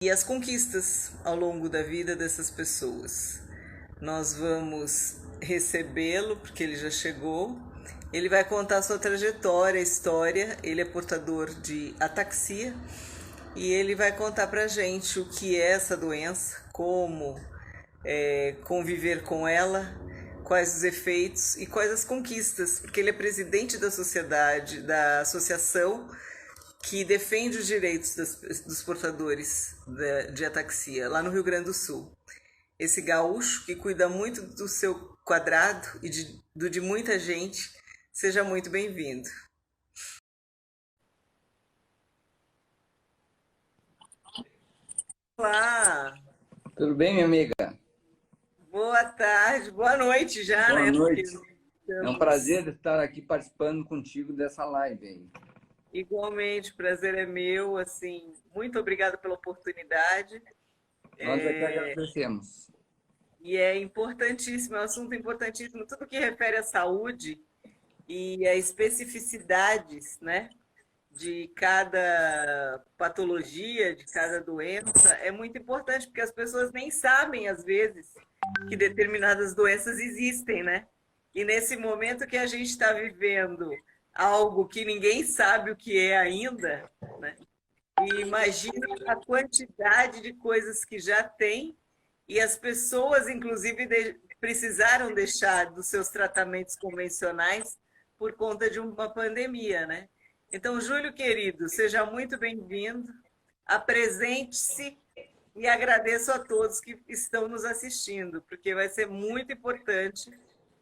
e as conquistas ao longo da vida dessas pessoas. Nós vamos recebê-lo, porque ele já chegou. Ele vai contar a sua trajetória, a história. Ele é portador de ataxia e ele vai contar pra gente o que é essa doença, como conviver com ela, quais os efeitos e quais as conquistas, porque ele é presidente da sociedade, da associação que defende os direitos dos portadores de ataxia, lá no Rio Grande do Sul. Esse gaúcho que cuida muito do seu quadrado e do de muita gente, seja muito bem-vindo. Olá, Tudo bem, minha amiga? boa tarde, boa noite já, Boa né? Porque noite. nós É um estamos prazer estar aqui participando contigo dessa live aí. igualmente, o prazer é meu, assim, muito obrigada pela oportunidade. Nós é que agradecemos. E é importantíssimo, é um assunto importantíssimo, tudo que refere à saúde e a especificidades, né, de cada patologia, de cada doença, é muito importante, porque as pessoas nem sabem, às vezes, que determinadas doenças existem, né? E nesse momento que a gente está vivendo algo que ninguém sabe o que é ainda, né? E imagina a quantidade de coisas que já tem e as pessoas, inclusive, precisaram deixar dos seus tratamentos convencionais por conta de uma pandemia, né? Então, Júlio, querido, seja muito bem-vindo, apresente-se e agradeço a todos que estão nos assistindo, porque vai ser muito importante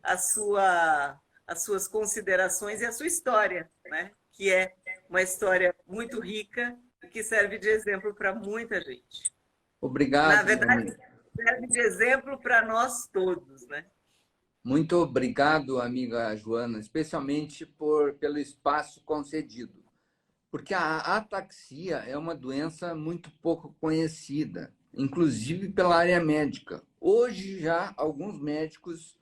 a as suas considerações e a sua história, né? Que é uma história muito rica e que serve de exemplo para muita gente. Na Obrigado, minha verdade, amiga. serve de exemplo para nós todos, né? Muito obrigado, amiga Joana, especialmente pelo espaço concedido. Porque a ataxia é uma doença muito pouco conhecida, inclusive pela área médica. Hoje já alguns médicos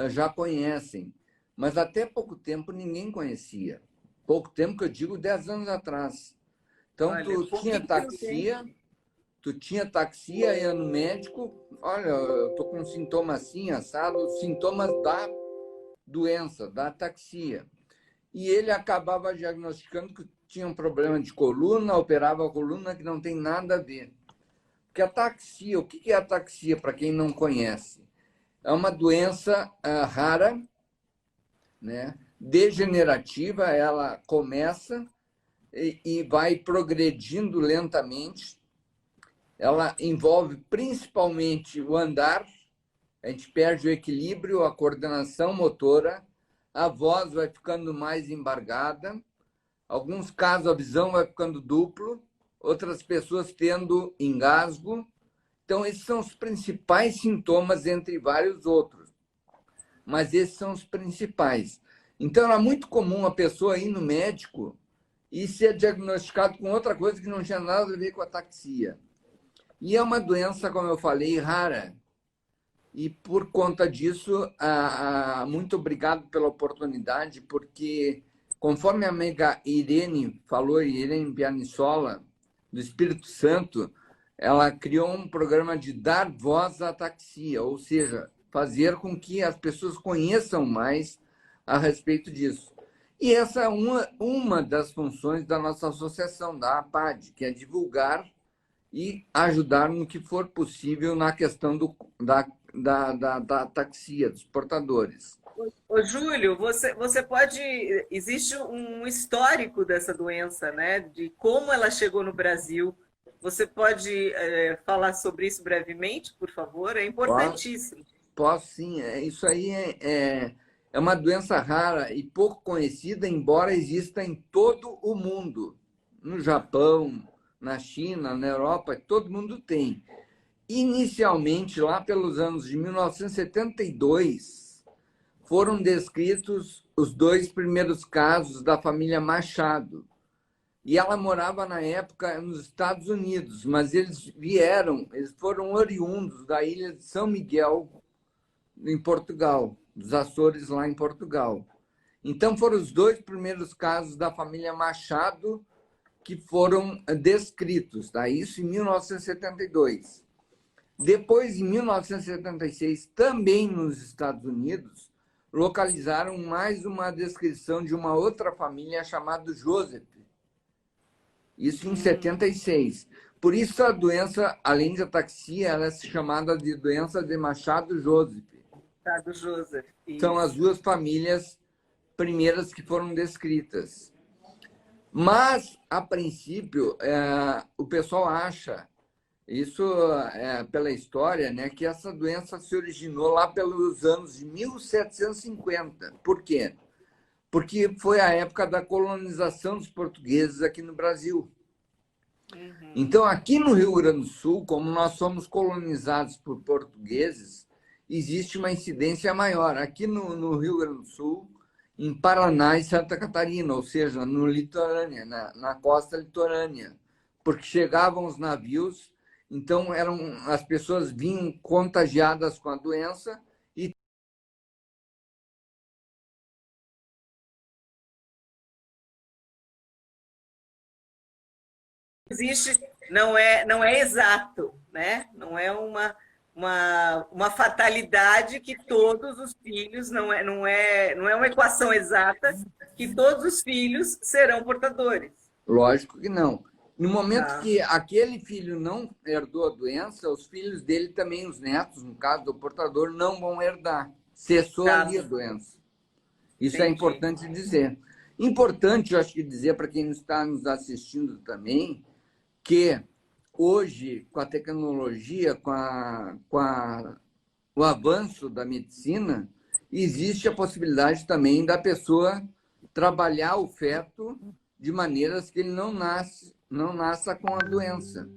já conhecem, mas até pouco tempo ninguém conhecia. Pouco tempo que eu digo 10 anos atrás. Então, Olha, pouquíssimo tempo. tu tinha taxia, ia no médico, olha, eu tô com um sintoma assim, assado, sintomas da doença, da ataxia. E ele acabava diagnosticando que tinha um problema de coluna, operava a coluna, que não tem nada a ver. Porque a ataxia, o que é ataxia, para quem não conhece? É uma doença rara, né? Degenerativa, ela começa e vai progredindo lentamente. Ela envolve principalmente o andar, a gente perde o equilíbrio, a coordenação motora, a voz vai ficando mais embargada, alguns casos a visão vai ficando duplo, outras pessoas tendo engasgo. Então, esses são os principais sintomas, entre vários outros, mas esses são os principais. Então, era muito comum a pessoa ir no médico e ser diagnosticado com outra coisa que não tinha nada a ver com a ataxia. E é uma doença, como eu falei, rara. E por conta disso, muito obrigado pela oportunidade, porque conforme a amiga Irene falou, Irene Pianissola, do Espírito Santo, ela criou um programa de dar voz à ataxia, ou seja, fazer com que as pessoas conheçam mais a respeito disso. E essa é uma das funções da nossa associação, da APAD, que é divulgar e ajudar no que for possível na questão da ataxia, dos portadores. Ô, Júlio, você pode. Existe um histórico dessa doença, né? De como ela chegou no Brasil. Você pode falar sobre isso brevemente, por favor? É Posso, importantíssimo. posso sim, isso aí é uma doença rara e pouco conhecida, embora exista em todo o mundo. No Japão, na China, na Europa, todo mundo tem. Inicialmente, lá pelos anos de 1972, foram descritos os dois primeiros casos da família Machado. E ela morava na época nos Estados Unidos, mas eles foram oriundos da ilha de São Miguel, em Portugal, dos Açores, lá em Portugal. Então, foram os dois primeiros casos da família Machado que foram descritos, tá? Isso em 1972. Depois, em 1976, também nos Estados Unidos, localizaram mais uma descrição de uma outra família chamada Joseph. Isso em 76. Por isso, a doença, além de ataxia, ela é chamada de doença de Machado-Joseph. Machado Joseph. São as duas famílias primeiras que foram descritas. Mas, a princípio, o pessoal acha, isso pela história, né, que essa doença se originou lá pelos anos de 1750. Por quê? Porque foi a época da colonização dos portugueses aqui no Brasil. Então, aqui no Rio Grande do Sul, como nós somos colonizados por portugueses, existe uma incidência maior. Aqui no Rio Grande do Sul, em Paraná e Santa Catarina, ou seja, no litorânea, na costa litorânea, porque chegavam os navios, então as pessoas vinham contagiadas com a doença e existe, não é exato, né? Não é uma fatalidade que todos os filhos, não é uma equação exata que todos os filhos serão portadores. lógico que não. No momento que aquele filho não herdou a doença, os filhos dele também, os netos, no caso do portador, não vão herdar. Cessou ali a doença. Isso é importante dizer. Importante, eu acho que dizer para quem está nos assistindo também, que hoje, com a tecnologia, com o avanço da medicina, existe a possibilidade também da pessoa trabalhar o feto de maneiras que ele não nasça com a doença.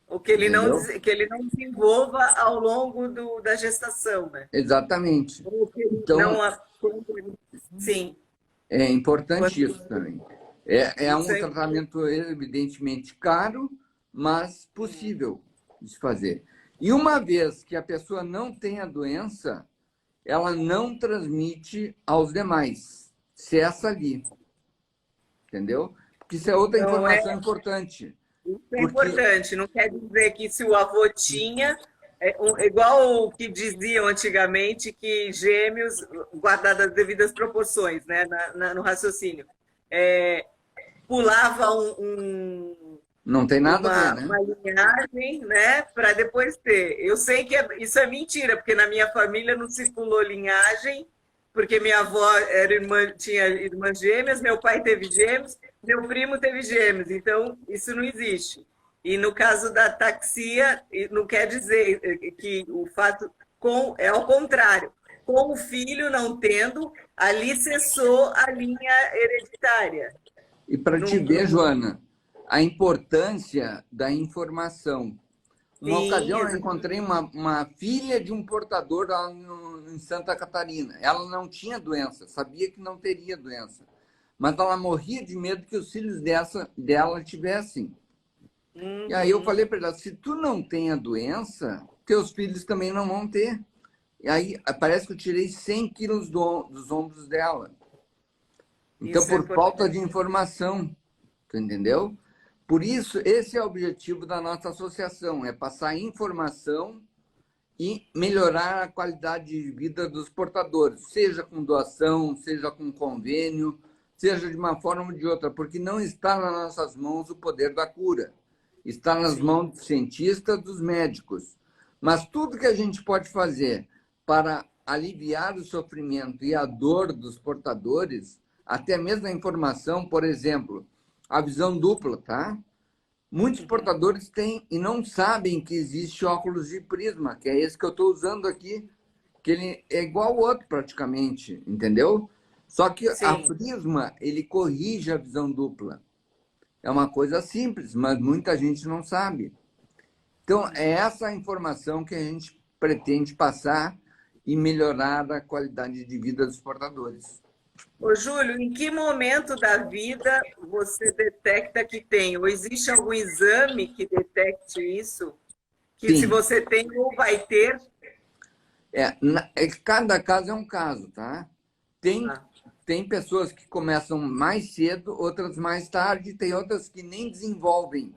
Ou que ele não desenvolva ao longo da gestação, né? Exatamente. Então, sim. É importante isso também. É um tratamento evidentemente caro, mas possível de se fazer. E uma vez que a pessoa não tem a doença, ela não transmite aos demais. Cessa ali. Entendeu? Porque isso é outra informação importante. Isso é importante. Não quer dizer que se o avô tinha, igual o que diziam antigamente, que gêmeos, guardadas as devidas proporções, né, no raciocínio, pulava não tem nada a ver, né? Uma linhagem, né, para depois ter. Eu sei que isso é mentira, porque na minha família não se pulou linhagem, porque minha avó tinha irmãs gêmeas, meu pai teve gêmeos, meu primo teve gêmeos, então isso não existe. E no caso da ataxia, não quer dizer que o fato é ao contrário. Com o filho não tendo, ali cessou a linha hereditária. E para te ver, Joana, a importância da informação. Uma ocasião eu encontrei uma filha de um portador lá em Santa Catarina. Ela não tinha doença, sabia que não teria doença. Mas ela morria de medo que os filhos dela tivessem. E aí eu falei para ela, se tu não tem a doença, teus filhos também não vão ter. E aí parece que eu tirei 100 quilos dos ombros dela. Então, isso por falta de informação, tu entendeu? Por isso, esse é o objetivo da nossa associação, é passar informação e melhorar a qualidade de vida dos portadores, seja com doação, seja com convênio, seja de uma forma ou de outra, porque não está nas nossas mãos o poder da cura. Está nas mãos dos cientistas, dos médicos. Mas tudo que a gente pode fazer para aliviar o sofrimento e a dor dos portadores, até mesmo a informação, por exemplo, a visão dupla, tá? Muitos portadores têm e não sabem que existe óculos de prisma, que é esse que eu estou usando aqui, que ele é igual ao outro praticamente, entendeu? Só que a prisma, ele corrige a visão dupla. É uma coisa simples, mas muita gente não sabe. Então, é essa a informação que a gente pretende passar e melhorar a qualidade de vida dos portadores. Ô, Júlio, em que momento da vida você detecta que tem? Ou existe algum exame que detecte isso? Que Sim. Se você tem ou vai ter? Cada caso é um caso, tá? Tem tem pessoas que começam mais cedo, outras mais tarde, tem outras que nem desenvolvem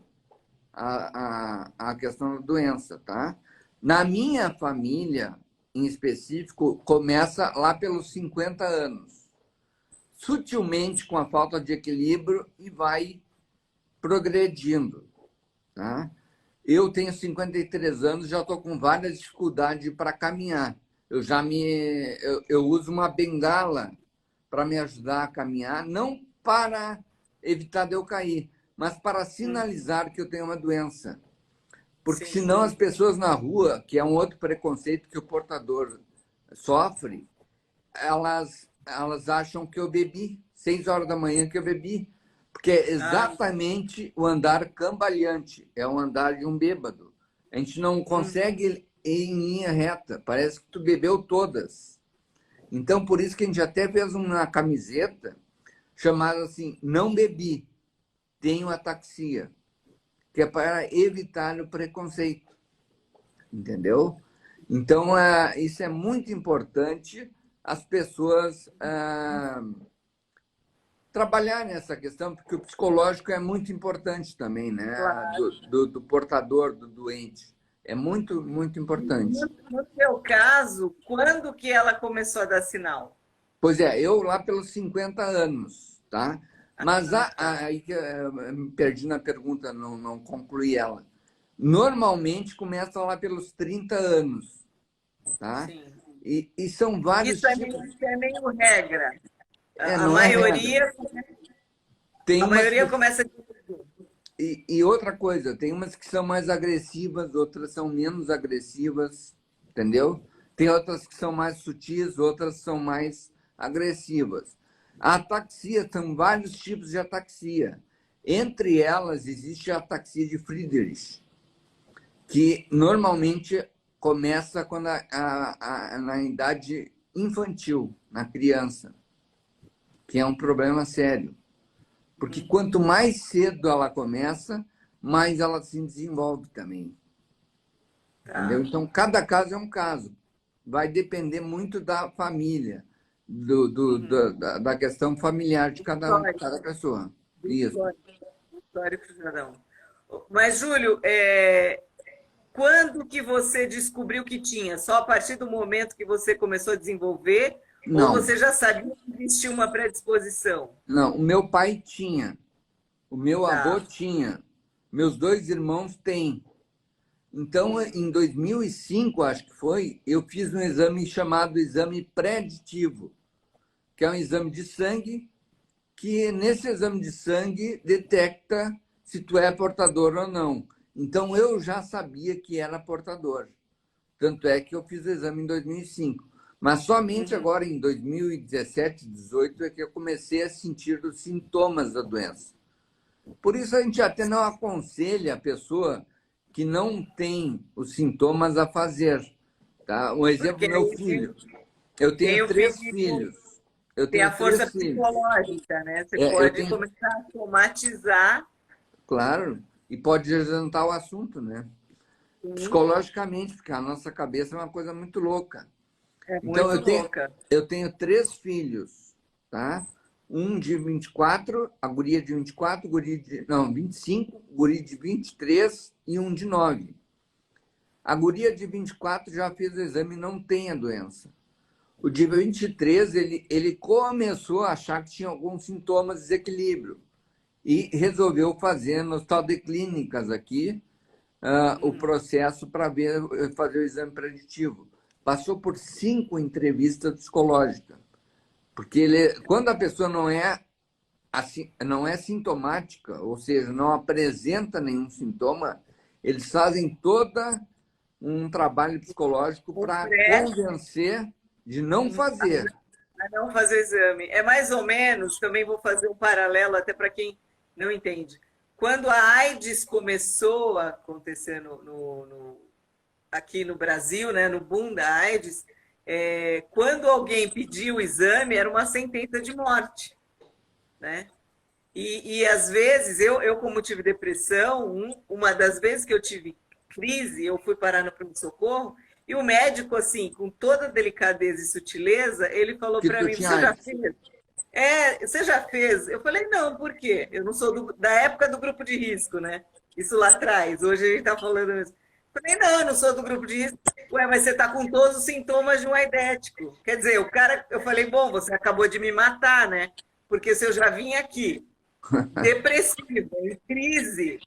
a questão da doença, tá? Na minha família, em específico, começa lá pelos 50 anos, sutilmente com a falta de equilíbrio e vai progredindo, tá? Eu tenho 53 anos, já estou com várias dificuldades para caminhar. Eu uso uma bengala para me ajudar a caminhar, não para evitar de eu cair, mas para sinalizar que eu tenho uma doença. Porque Sim. senão as pessoas na rua, que é um outro preconceito que o portador sofre, elas acham que eu bebi, 6 horas da manhã que eu bebi. Porque é exatamente o andar cambaleante, é o andar de um bêbado. A gente não consegue ir em linha reta, parece que tu bebeu todas. Então, por isso que a gente até fez uma camiseta chamada assim, não bebi, tenho ataxia, que é para evitar o preconceito, entendeu? Então, isso é muito importante, as pessoas trabalhar nessa questão, porque o psicológico é muito importante também, né? Claro. Do portador, do doente. É muito, muito importante. No seu caso, quando que ela começou a dar sinal? Pois é, eu lá pelos 50 anos, tá? Mas aí que eu me perdi na pergunta, não concluí ela. Normalmente começa lá pelos 30 anos, tá? Sim. E são vários tipos. Isso é meio regra. A Não é regra. maioria, Tem a umas maioria começa. E outra coisa, tem umas que são mais agressivas, outras são menos agressivas, entendeu? Tem outras que são mais sutis, outras são mais agressivas. A ataxia, são vários tipos de ataxia. Entre elas, existe a ataxia de Friedrich, que normalmente começa quando na idade infantil, na criança, que é um problema sério. Porque quanto mais cedo ela começa, mais ela se desenvolve também. Entendeu? Então, cada caso é um caso. Vai depender muito da família, da questão familiar de cada pessoa. Isso. Histórico cidadão. Mas, Júlio, quando que você descobriu que tinha? Só a partir do momento que você começou a desenvolver? Não. Ou você já sabia que existia uma predisposição? Não, o meu pai tinha. O meu avô Tá. tinha. Meus 2 irmãos têm. Então, em 2005, acho que foi, eu fiz um exame chamado exame preditivo, que é um exame de sangue, que nesse exame de sangue detecta se tu é portador ou não. Então, eu já sabia que era portador. Tanto é que eu fiz o exame em 2005. Mas somente agora, em 2017, 2018, é que eu comecei a sentir os sintomas da doença. Por isso, a gente até não aconselha a pessoa que não tem os sintomas a fazer. Tá? Um exemplo, meu filho. Eu tenho 3 filhos. Tem a força psicológica, né? Você pode começar a somatizar. Claro, e pode adiantar o assunto, né? Psicologicamente, porque a nossa cabeça é uma coisa muito louca. É então, muito louca. Eu tenho 3 filhos, tá? Um de 24, a guria de 24, 25, guri de 23 e um de 9. A guria de 24 já fez o exame e não tem a doença. O de 23, ele começou a achar que tinha alguns sintomas de desequilíbrio e resolveu fazer no Hospital de Clínicas aqui o processo para fazer o exame preditivo. Passou por 5 entrevistas psicológicas. Porque quando a pessoa não é sintomática, ou seja, não apresenta nenhum sintoma, eles fazem todo um trabalho psicológico para convencer de não fazer. A não fazer o exame. É mais ou menos, também vou fazer um paralelo até para quem não entende. Quando a AIDS começou a acontecer aqui no Brasil, né, no boom da AIDS, quando alguém pediu o exame, era uma sentença de morte, né? E às vezes, eu como tive depressão, uma das vezes que eu tive crise, eu fui parar no pronto-socorro, e o médico, assim, com toda delicadeza e sutileza, ele falou para mim, você já fez? Você já fez? Eu falei, não, por quê? Eu não sou da época do grupo de risco, né? Isso lá atrás, hoje a gente está falando isso. Eu falei, não, eu não sou do grupo de risco. Ué, mas você está com todos os sintomas de um aidético. Quer dizer, o cara, eu falei, bom, você acabou de me matar, né? Porque se eu já vim aqui depressiva, em crise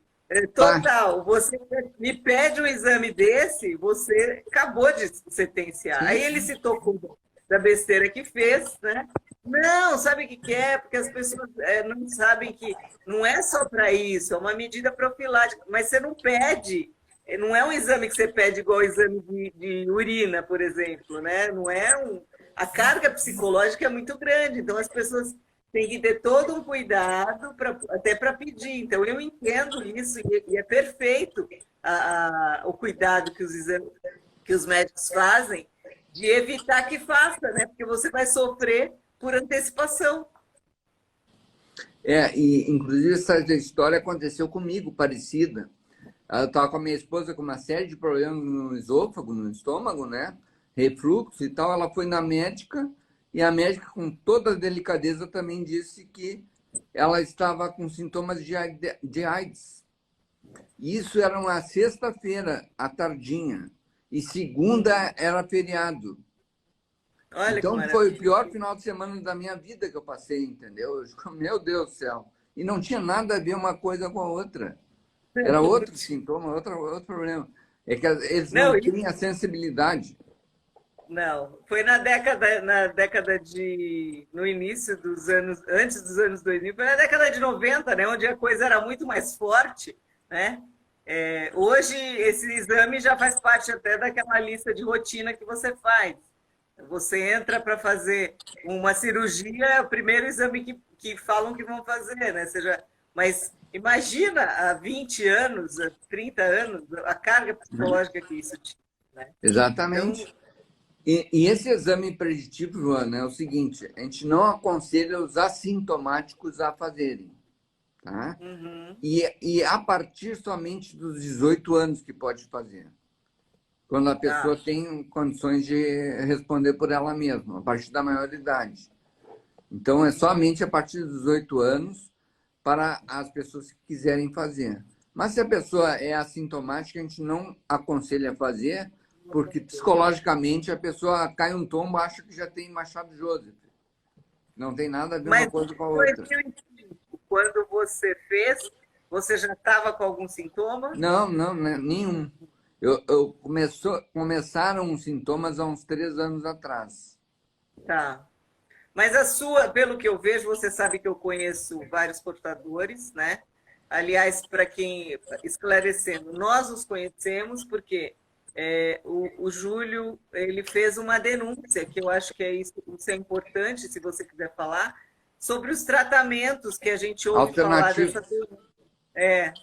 Tá. total, você me pede um exame desse, você acabou de sentenciar. Sim, Aí ele sim. se tocou da besteira que fez, né? Não, sabe o que que é? Porque as pessoas não sabem que não é só para isso, é uma medida profilática, mas você não pede, não é um exame que você pede igual o exame de urina, por exemplo, né? Não é a carga psicológica é muito grande, então as pessoas têm que ter todo um cuidado até para pedir. Então eu entendo isso e é perfeito o cuidado que que os médicos fazem de evitar que faça, né? Porque você vai sofrer por antecipação. E inclusive essa história aconteceu comigo, parecida. Eu estava com a minha esposa com uma série de problemas no esôfago, no estômago, né? Refluxo e tal. Ela foi na médica e a médica, com toda a delicadeza, também disse que ela estava com sintomas de AIDS. Isso era uma sexta-feira, à tardinha. E segunda era feriado. Olha que Então foi o maravilha. pior final de semana da minha vida que eu passei, entendeu? Eu digo, meu Deus do céu. E não tinha nada a ver uma coisa com a outra. Era outro sintoma, outro problema. É que eles não Não, têm a sensibilidade. não. Foi na década no início dos anos, antes dos anos 2000, foi na década de 90, né? Onde a coisa era muito mais forte, né? Hoje, esse exame já faz parte até daquela lista de rotina que você faz. Você entra para fazer uma cirurgia, é o primeiro exame que falam que vão fazer, né? Mas imagina há 20 anos, há 30 anos, a carga psicológica que isso tinha, né? Então, Exatamente. E esse exame preditivo, Joana, é o seguinte: a gente não aconselha os assintomáticos a fazerem, tá? uhum, E a partir somente dos 18 anos que pode fazer, quando a pessoa tá. tem condições de responder por ela mesma, a partir da maioridade. Então, é somente a partir dos 18 anos para as pessoas que quiserem fazer. Mas se a pessoa é assintomática, a gente não aconselha a fazer, porque psicologicamente a pessoa cai um tombo e acha que já tem Machado Joseph. Não tem nada a ver uma Mas coisa com a em outra. 2005, quando você fez, você já estava com algum sintoma? Não, não, né, nenhum. Começaram os sintomas há uns 3 anos atrás. Tá. Mas a sua, pelo que eu vejo, você sabe que eu conheço vários portadores, né? Aliás, para quem, esclarecendo, nós os conhecemos porque o Júlio ele fez uma denúncia, que eu acho que isso é importante, se você quiser falar, sobre os tratamentos que a gente ouve falar dessa Alternativos. denúncia.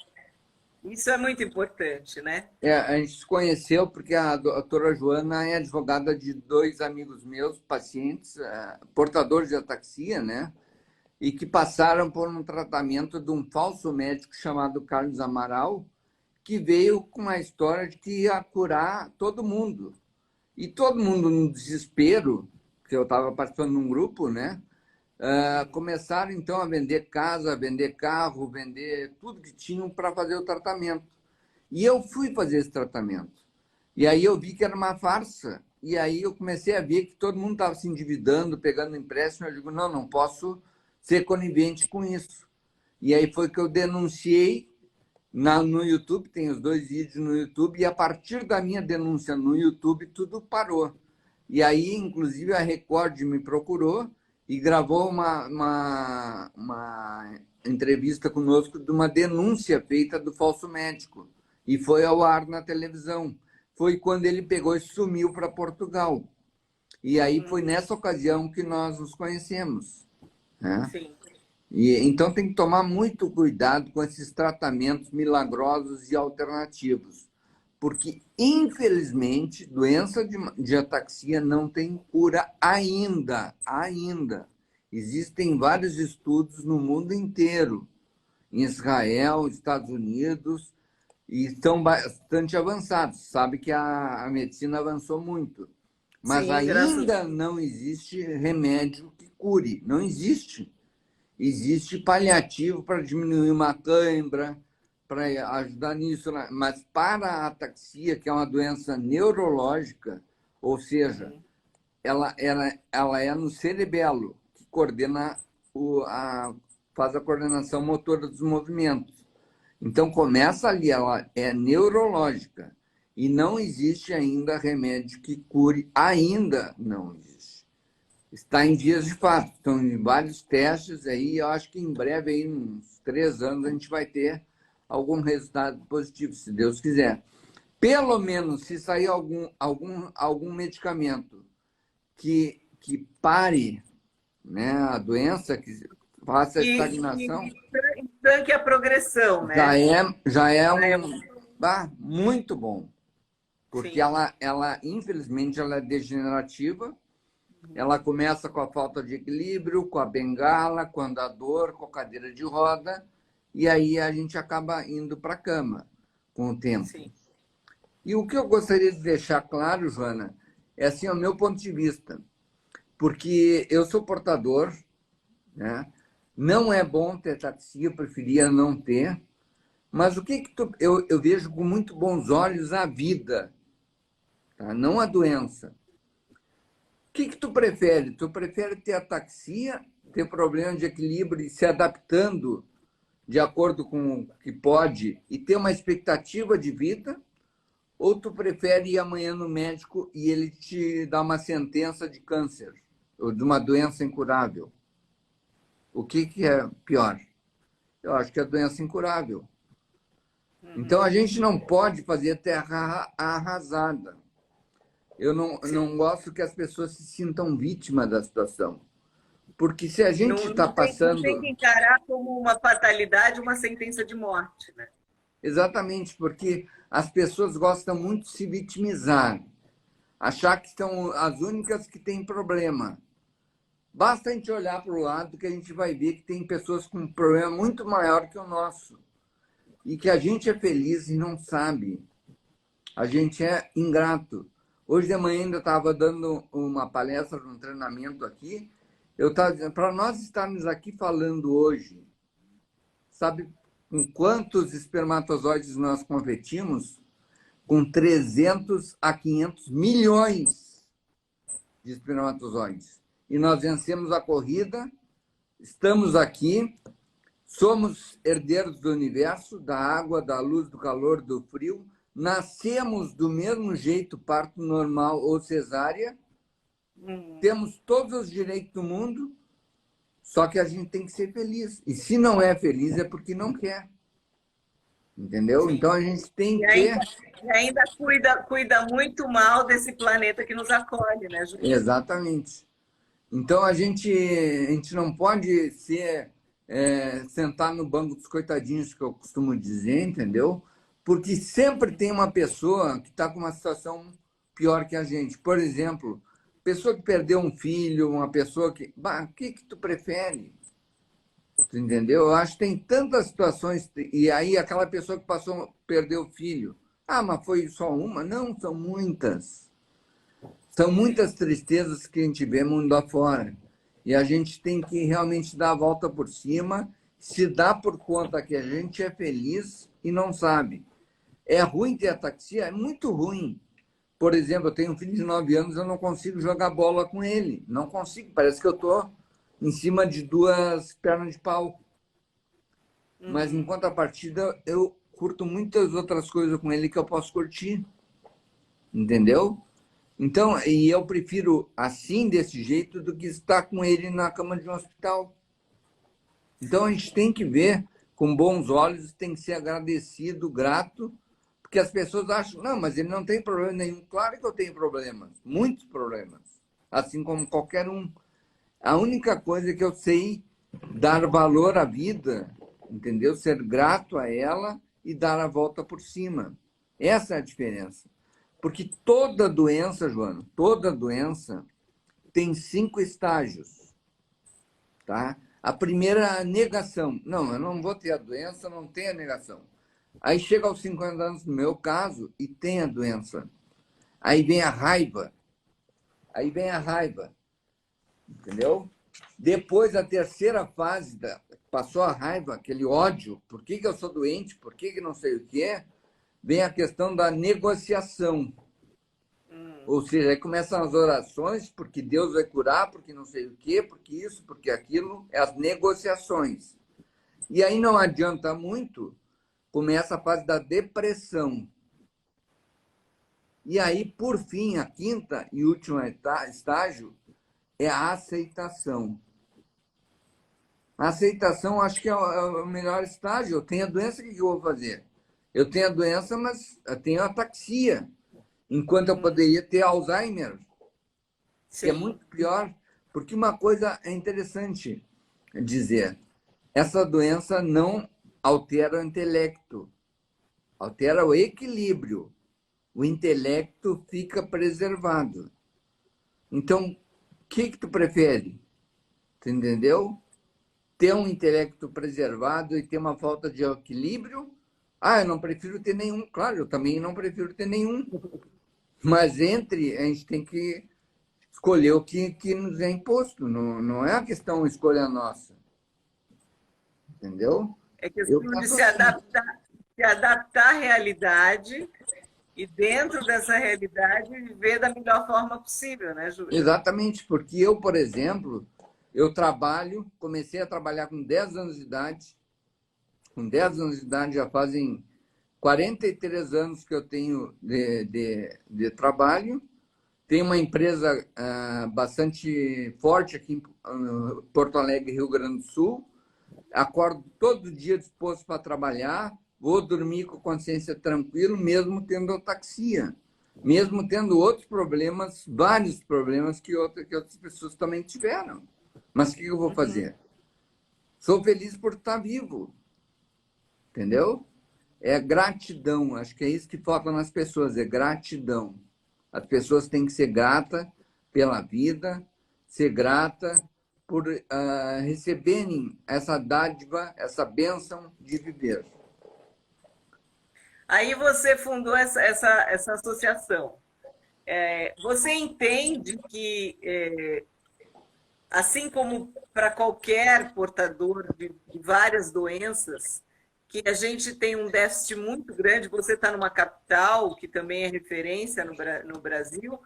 Isso é muito importante, né? A gente se conheceu porque a doutora Joana é advogada de dois amigos meus, pacientes, portadores de ataxia, né? E que passaram por um tratamento de um falso médico chamado Carlos Amaral, que veio com a história de que ia curar todo mundo. E todo mundo no desespero, porque eu estava participando de um grupo, né? Começaram então a vender casa, vender carro, vender tudo que tinham para fazer o tratamento. E eu fui fazer esse tratamento. E aí eu vi que era uma farsa. E aí eu comecei a ver que todo mundo estava se endividando, pegando empréstimo. Eu digo, não, não posso ser conivente com isso. E aí foi que eu denunciei no YouTube, tem os 2 vídeos no YouTube, e a partir da minha denúncia no YouTube, tudo parou. E aí, inclusive, a Record me procurou e gravou uma entrevista conosco de uma denúncia feita do falso médico. E foi ao ar na televisão. Foi quando ele pegou e sumiu para Portugal. E aí foi nessa ocasião que nós nos conhecemos, né? Sim. Então tem que tomar muito cuidado com esses tratamentos milagrosos e alternativos, porque, infelizmente, doença de ataxia não tem cura ainda. Ainda. Existem vários estudos no mundo inteiro, em Israel, Estados Unidos, e estão bastante avançados. Sabe que a medicina avançou muito, mas Sim, graças a ainda Deus. não existe remédio que cure. Não existe. Existe paliativo para diminuir uma cãibra, para ajudar nisso, mas para a ataxia, que é uma doença neurológica, ou seja, ela é no cerebelo, que faz a coordenação motora dos movimentos. Então, começa ali, ela é neurológica. E não existe ainda remédio que cure, ainda não existe. Está em dias de fato, estão em vários testes aí, eu acho que em breve, aí, uns 3 anos, a gente vai ter algum resultado positivo, se Deus quiser. Pelo menos, se sair algum medicamento que pare, né, a doença, que faça a estagnação, E tanque a progressão, né? já é muito bom. Porque Sim. ela, infelizmente, ela é degenerativa. Ela começa com a falta de equilíbrio, com a bengala, com a andador, com a cadeira de roda, e aí a gente acaba indo para a cama com o tempo. Sim. E o que eu gostaria de deixar claro, Joana, é assim, o meu ponto de vista, porque eu sou portador, né? Não é bom ter ataxia, eu preferia não ter, mas o que eu vejo com muito bons olhos a vida, tá? Não a doença. O que tu prefere? Tu prefere ter ataxia, ter problema de equilíbrio e se adaptando de acordo com o que pode e ter uma expectativa de vida? Ou tu prefere ir amanhã no médico e ele te dá uma sentença de câncer ou de uma doença incurável? O que é pior? Eu acho que é a doença incurável. Então, a gente não pode fazer terra arrasada. Eu não gosto que as pessoas se sintam vítimas da situação. Porque se a gente está passando... Não tem que encarar como uma fatalidade, uma sentença de morte, né? Exatamente, porque as pessoas gostam muito de se vitimizar, achar que são as únicas que têm problema. Basta a gente olhar para o lado que a gente vai ver que tem pessoas com um problema muito maior que o nosso. E que a gente é feliz e não sabe. A gente é ingrato. Hoje de manhã ainda estava dando uma palestra, um treinamento aqui. Eu estava dizendo, para nós estarmos aqui falando hoje, sabe com quantos espermatozoides nós competimos? Com 300 a 500 milhões de espermatozoides. E nós vencemos a corrida, estamos aqui, somos herdeiros do universo, da água, da luz, do calor, do frio, nascemos do mesmo jeito, parto normal ou cesárea, temos todos os direitos do mundo, só que a gente tem que ser feliz. E se não é feliz, é porque não quer. Entendeu? Sim. Então a gente tem que... E ainda cuida muito mal desse planeta que nos acolhe, né, Júlio? Exatamente. Então a gente não pode sentar no banco dos coitadinhos, que eu costumo dizer, entendeu? Porque sempre tem uma pessoa que está com uma situação pior que a gente. Por exemplo, pessoa que perdeu um filho, uma pessoa que... o que tu prefere? Tu entendeu? Eu acho que tem tantas situações. E aí aquela pessoa que perdeu o filho. Mas foi só uma? Não, são muitas. São muitas tristezas que a gente vê mundo afora. E a gente tem que realmente dar a volta por cima, se dar por conta que a gente é feliz e não sabe. É ruim ter ataxia? É muito ruim. Por exemplo, eu tenho um filho de 9 anos, eu não consigo jogar bola com ele. Não consigo, parece que eu estou em cima de 2 pernas de pau. Mas, em contrapartida, eu curto muitas outras coisas com ele que eu posso curtir. Entendeu? Então, e eu prefiro assim, desse jeito, do que estar com ele na cama de um hospital. Então, a gente tem que ver com bons olhos, tem que ser agradecido, grato, porque as pessoas acham, não, mas ele não tem problema nenhum. Claro que eu tenho problemas, muitos problemas, assim como qualquer um. A única coisa que eu sei dar valor à vida, entendeu? Ser grato a ela e dar a volta por cima. Essa é a diferença. Porque toda doença, Joana, toda doença tem 5 estágios. Tá? A primeira é a negação. Não, eu não vou ter a doença, não tem a negação. Aí chega aos 50 anos, no meu caso, e tem a doença. Aí vem a raiva. Entendeu? Depois, a terceira fase, passou a raiva, aquele ódio, por que eu sou doente, por que não sei o que é, vem a questão da negociação. Ou seja, aí começam as orações, porque Deus vai curar, porque não sei o quê, porque isso, porque aquilo, é as negociações. E aí não adianta muito, começa a fase da depressão. E aí, por fim, a quinta e última estágio é a aceitação. A aceitação, acho que é o melhor estágio. Eu tenho a doença, o que eu vou fazer? Eu tenho a doença, mas eu tenho ataxia, enquanto eu poderia ter Alzheimer, que é muito pior, porque uma coisa é interessante dizer, essa doença não altera o intelecto, altera o equilíbrio, o intelecto fica preservado. Então, o que tu prefere? Tu entendeu? Ter um intelecto preservado e ter uma falta de equilíbrio? Ah, eu não prefiro ter nenhum. Claro, eu também não prefiro ter nenhum. Mas a gente tem que escolher o que nos é imposto. Não é a questão escolha nossa. Entendeu? É Eu questão de faço assim. se adaptar à realidade e, dentro dessa realidade, viver da melhor forma possível, né, Júlia? Exatamente, porque eu, por exemplo, comecei a trabalhar com 10 anos de idade. Com 10 anos de idade já fazem 43 anos que eu tenho de trabalho. Tenho uma empresa bastante forte aqui em Porto Alegre, Rio Grande do Sul. Acordo todo dia disposto para trabalhar, vou dormir com consciência tranquila, mesmo tendo ataxia, mesmo tendo outros problemas, vários problemas que outras pessoas também tiveram. Mas o que eu vou fazer? Sou feliz por estar vivo, entendeu? É gratidão, acho que é isso que falta nas pessoas, é gratidão. As pessoas têm que ser gratas pela vida, ser grata por receberem essa dádiva, essa bênção de viver. Aí você fundou essa associação. Você entende que, assim como para qualquer portador de várias doenças, que a gente tem um déficit muito grande, você está numa capital, que também é referência no Brasil,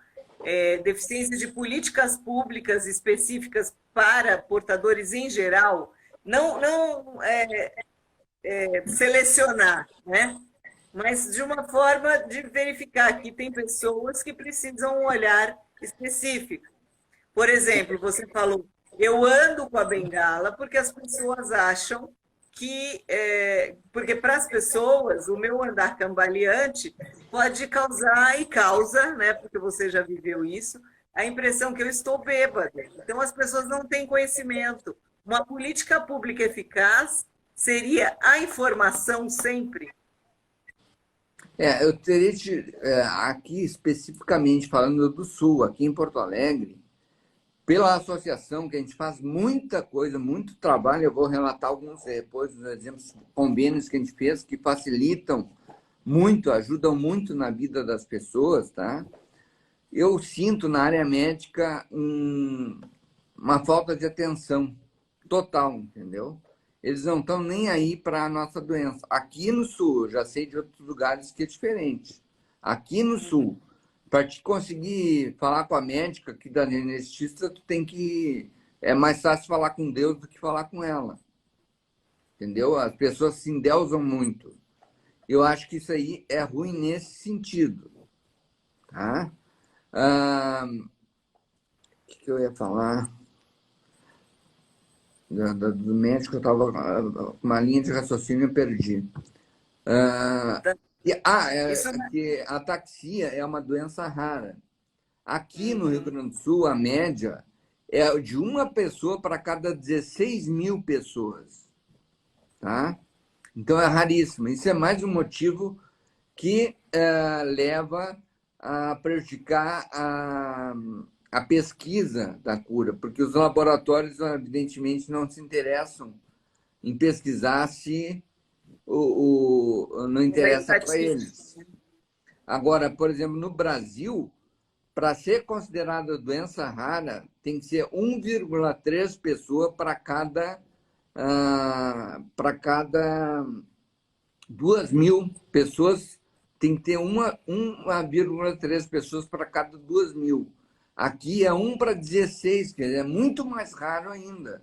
deficiência de políticas públicas específicas para portadores em geral, não selecionar, né? Mas de uma forma de verificar que tem pessoas que precisam um olhar específico. Por exemplo, você falou, eu ando com a bengala porque as pessoas acham que, porque para as pessoas, o meu andar cambaleante pode causar, e causa, né, porque você já viveu isso, a impressão que eu estou bêbada. Então, as pessoas não têm conhecimento. Uma política pública eficaz seria a informação sempre. Eu teria aqui especificamente falando do Sul, aqui em Porto Alegre, pela associação, que a gente faz muita coisa, muito trabalho, eu vou relatar alguns depois dos exemplos, convênios que a gente fez, que facilitam muito, ajudam muito na vida das pessoas, tá? Eu sinto na área médica uma falta de atenção total, entendeu? Eles não estão nem aí para a nossa doença. Aqui no Sul, eu já sei de outros lugares que é diferente. Aqui no Sul, para te conseguir falar com a médica aqui da anestesista, tu tem que... É mais fácil falar com Deus do que falar com ela. Entendeu? As pessoas se endeusam muito. Eu acho que isso aí é ruim nesse sentido. Tá? O que eu ia falar? Do médico, eu estava com uma linha de raciocínio e eu perdi. Isso, Que a ataxia é uma doença rara. Aqui no Rio Grande do Sul, a média é de uma pessoa para cada 16 mil pessoas. Tá? Então é raríssimo. Isso é mais um motivo que leva a prejudicar a pesquisa da cura, porque os laboratórios, evidentemente, não se interessam em pesquisar se não interessa para eles. Agora, por exemplo, no Brasil, para ser considerada doença rara, tem que ser 1,3 pessoa para cada 2.000 pessoas, tem que ter 1,3 pessoas para cada 2.000. Aqui é 1 para 16, quer dizer, é muito mais raro ainda.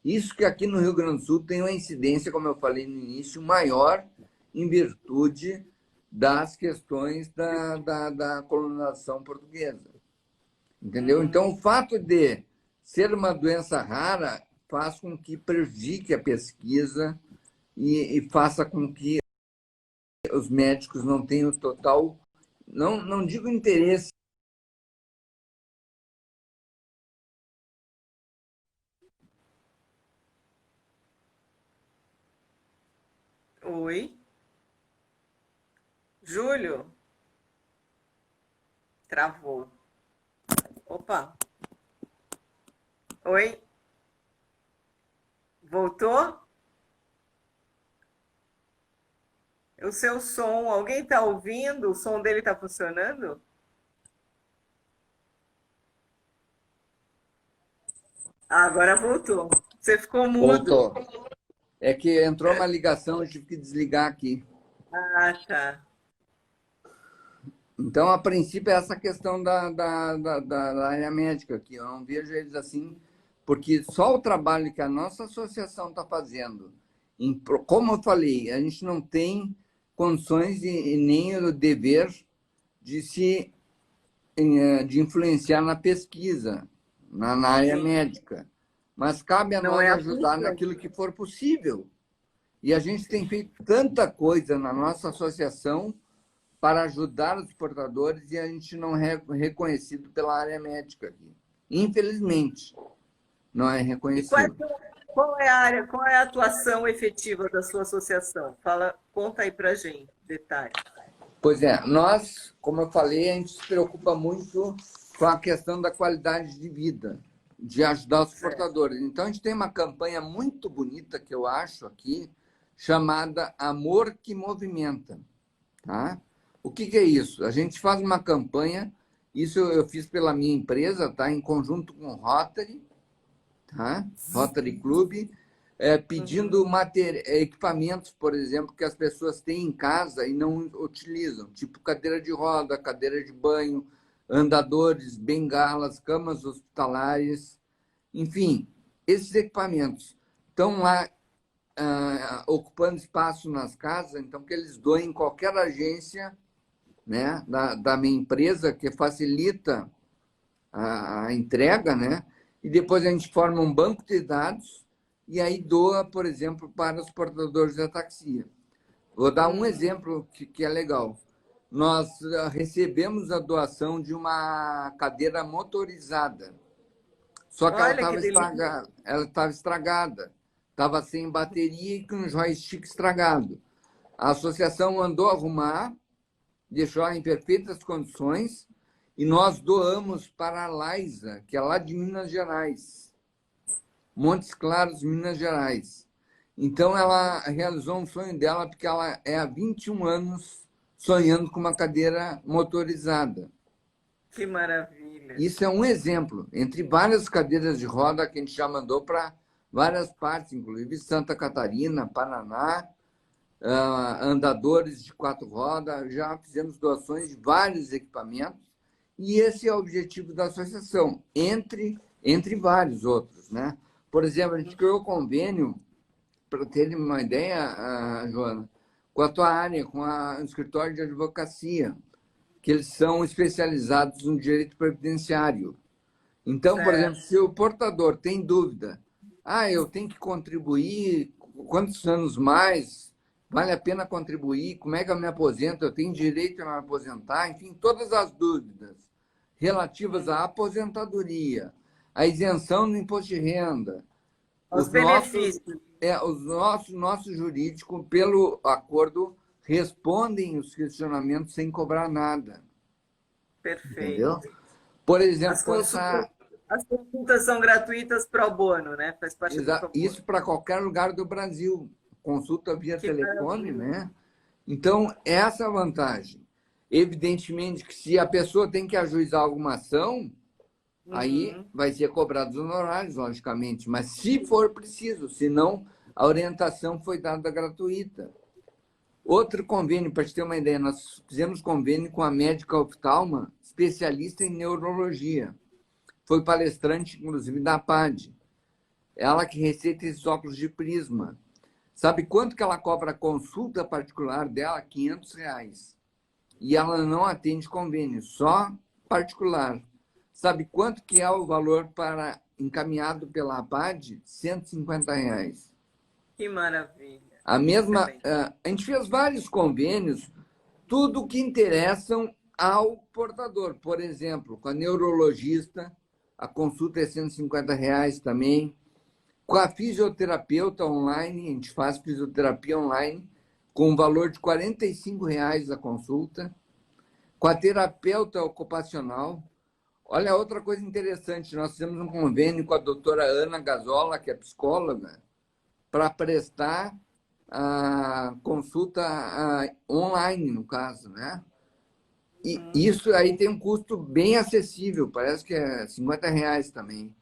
Isso que aqui no Rio Grande do Sul tem uma incidência, como eu falei no início, maior em virtude das questões da colonização portuguesa. Entendeu? Então, o fato de ser uma doença rara faz com que prejudique a pesquisa e faça com que os médicos não tenham total, não digo interesse. Oi, Júlio, travou. Opa, oi, voltou? O seu som, alguém está ouvindo? O som dele está funcionando? Ah, agora voltou. Você ficou mudo. Voltou. É que entrou uma ligação, eu tive que desligar aqui. Ah, tá. Então, a princípio, é essa questão da área médica, que eu não vejo eles assim, porque só o trabalho que a nossa associação está fazendo, como eu falei, a gente não tem condições e nem o dever de de influenciar na pesquisa, na área Sim. médica, mas cabe a Não nós é a ajudar função. naquilo que for possível. E a gente tem feito tanta coisa na nossa associação para ajudar os portadores e a gente não é reconhecido pela área médica aqui. Infelizmente, não é E reconhecido. qual é a área, qual é a atuação efetiva da sua associação? Fala, conta aí pra gente, detalhe. Pois é, nós, como eu falei, a gente se preocupa muito com a questão da qualidade de vida, de ajudar os Certo. portadores. Então, a gente tem uma campanha muito bonita que eu acho aqui, chamada Amor que Movimenta. Tá? O que é isso? A gente faz uma campanha, isso eu fiz pela minha empresa, tá? Em conjunto com o Rotary, tá? Rotary Club, Uhum. pedindo equipamentos, por exemplo, que as pessoas têm em casa e não utilizam, tipo cadeira de roda, cadeira de banho, andadores, bengalas, camas hospitalares, enfim, esses equipamentos estão lá ocupando espaço nas casas, então que eles doem em qualquer agência, né, da minha empresa, que facilita a entrega, né? E depois a gente forma um banco de dados e aí doa, por exemplo, para os portadores da taxia. Vou dar um exemplo que é legal. Nós recebemos a doação de uma cadeira motorizada, só que Olha que delícia. ela estava estragada, estava sem bateria e com um joystick estragado. A associação mandou arrumar, deixou em perfeitas condições e nós doamos para a Laisa, que é lá de Minas Gerais, Montes Claros, Minas Gerais. Então, ela realizou um sonho dela, porque ela é há 21 anos sonhando com uma cadeira motorizada. Que maravilha. Isso é um exemplo, entre várias cadeiras de roda que a gente já mandou para várias partes, inclusive Santa Catarina, Paraná, andadores de 4 rodas, já fizemos doações de vários equipamentos, e esse é o objetivo da associação, entre vários outros. Né? Por exemplo, a gente criou convênio, para ter uma ideia, Joana, com a tua área, com o escritório de advocacia, que eles são especializados no direito previdenciário. Então, por exemplo, Certo. se o portador tem dúvida, eu tenho que contribuir, quantos anos mais, vale a pena contribuir, como é que eu me aposento, eu tenho direito a me aposentar, enfim, todas as dúvidas relativas à aposentadoria, à isenção do imposto de renda, Os benefícios. nosso jurídico, pelo acordo, respondem os questionamentos sem cobrar nada, entendeu? Perfeito. Por exemplo, As consultas, as consultas são gratuitas pro bono, né? Faz parte do pro bono. Isso para qualquer lugar do Brasil, consulta via Que telefone, maravilha. né? Então, essa é a vantagem. Evidentemente que se a pessoa tem que ajuizar alguma ação, aí Uhum. vai ser cobrado os honorários, logicamente, mas se for preciso, senão a orientação foi dada gratuita. Outro convênio, para te ter uma ideia, nós fizemos convênio com a médica oftalma, especialista em neurologia. Foi palestrante, inclusive, da PAD. Ela que receita esses óculos de prisma. Sabe quanto que ela cobra a consulta particular dela? R$ 500. E ela não atende convênio, só particular. Sabe quanto que é o valor para encaminhado pela APAD? R$ 150. Que maravilha. A mesma, Excelente. a gente fez vários convênios, tudo que interessam ao portador. Por exemplo, com a neurologista, a consulta é R$ 150 também. Com a fisioterapeuta online, a gente faz fisioterapia online com um valor de R$ 45 a consulta. Com a terapeuta ocupacional. Olha, outra coisa interessante, nós fizemos um convênio com a doutora Ana Gazola, que é psicóloga, para prestar a consulta online, no caso, né? E isso aí tem um custo bem acessível, parece que é R$ 50 também.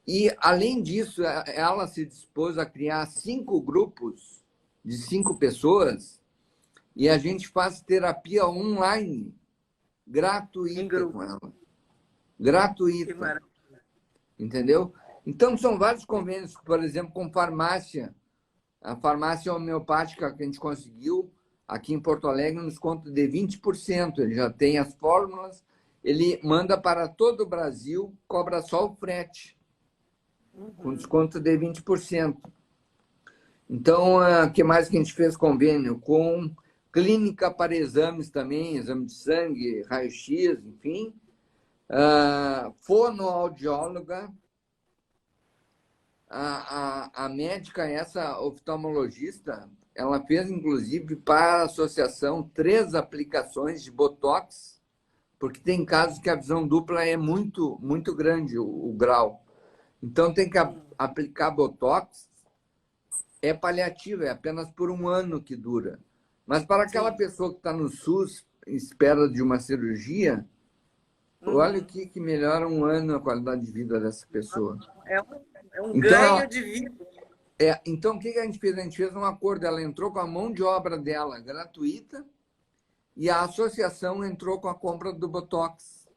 E, além disso, ela se dispôs a criar 5 grupos de 5 pessoas e a gente faz terapia online, Em gratuita grupo. com ela. Que Gratuita, maravilha. entendeu? Então, são vários convênios, por exemplo, com farmácia. A farmácia homeopática que a gente conseguiu aqui em Porto Alegre, um desconto de 20%. Ele já tem as fórmulas, ele manda para todo o Brasil, cobra só o frete, com Uhum. desconto de 20%. Então, o que mais que a gente fez convênio? Com clínica para exames também, exame de sangue, raio-x, enfim. Fonoaudióloga, a médica, essa oftalmologista, ela fez, inclusive, para a associação 3 aplicações de Botox, porque tem casos que a visão dupla é muito, muito grande, o grau. Então, tem que aplicar Botox, é paliativo, é apenas por 1 ano que dura. Mas para aquela Sim. pessoa que está no SUS, em espera de uma cirurgia, olha o Uhum. que melhora 1 ano a qualidade de vida dessa pessoa. É um Então, ganho de vida. então, o que a gente fez? A gente fez um acordo. Ela entrou com a mão de obra dela gratuita e a associação entrou com a compra do Botox.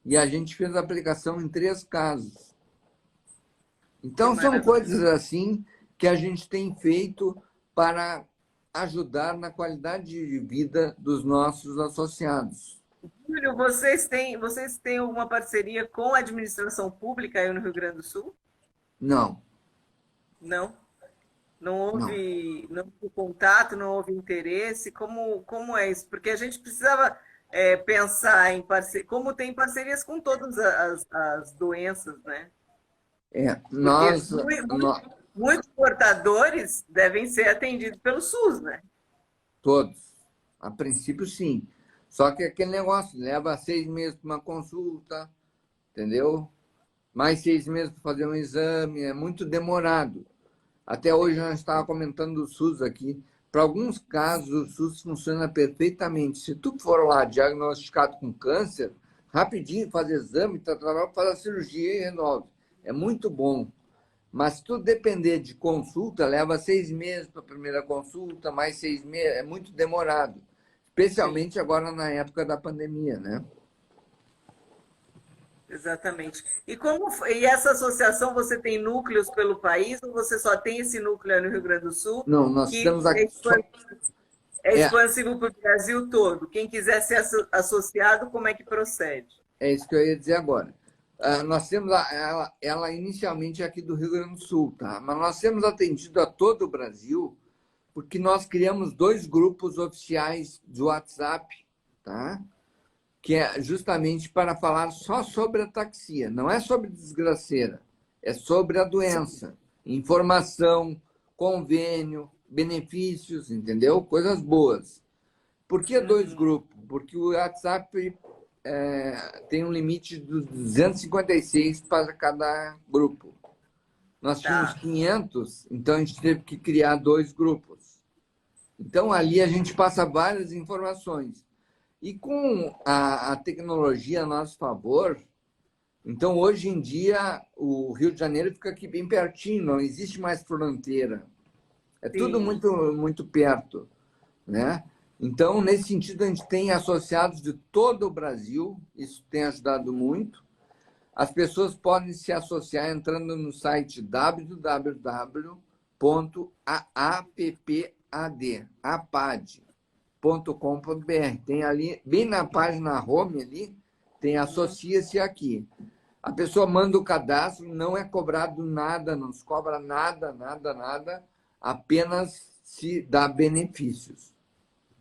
E a gente fez a aplicação em 3 casos. Que Então, são maravilha. coisas assim que a gente tem feito para ajudar na qualidade de vida dos nossos associados. Júlio, vocês têm alguma parceria com a administração pública aí no Rio Grande do Sul? Não, Não? Não não. não houve contato, não houve interesse? Como é isso? Porque a gente precisava pensar em parceria, como tem parcerias com todas as doenças, né? Porque Nós, nó- muitos portadores devem ser atendidos pelo SUS, né? todos, a princípio, sim. Só que aquele negócio leva 6 meses para uma consulta, entendeu? Mais 6 meses para fazer um exame, é muito demorado. Até hoje nós estava comentando do SUS aqui. Para alguns casos, o SUS funciona perfeitamente. Se tu for lá diagnosticado com câncer, rapidinho faz exame, faz a cirurgia e resolve. É muito bom. Mas se tu depender de consulta, leva 6 meses para a primeira consulta, mais 6 meses, é muito demorado. Sim, Especialmente agora na época da pandemia, né? exatamente. E essa associação, você tem núcleos pelo país ou você só tem esse núcleo aí no Rio Grande do Sul, Não, nós que temos aqui. é É, expansível para o Brasil todo? Quem quiser ser associado, como é que procede? É isso que eu ia dizer agora. Nós temos ela inicialmente aqui do Rio Grande do Sul, tá? Mas nós temos atendido a todo o Brasil porque nós criamos 2 grupos oficiais de WhatsApp, tá? Que é justamente para falar só sobre a taxia. Não é sobre desgraceira, é sobre a Sim. doença. Informação, convênio, benefícios, entendeu? Coisas boas. Por que 2 Uhum. grupos? Porque o WhatsApp tem um limite de 256 para cada grupo. Nós tínhamos Tá. 500, então a gente teve que criar 2 grupos. Então ali a gente passa várias informações. E com a tecnologia a nosso favor, então hoje em dia o Rio de Janeiro fica aqui bem pertinho, não existe mais fronteira. É tudo Sim. muito, muito perto, né? Então, nesse sentido, a gente tem associados de todo o Brasil, isso tem ajudado muito. As pessoas podem se associar entrando no site www.appad.com.br. Tem ali, bem na página home ali, tem associa-se aqui. A pessoa manda o cadastro, não é cobrado nada, não se cobra nada, nada, nada, apenas se dá benefícios,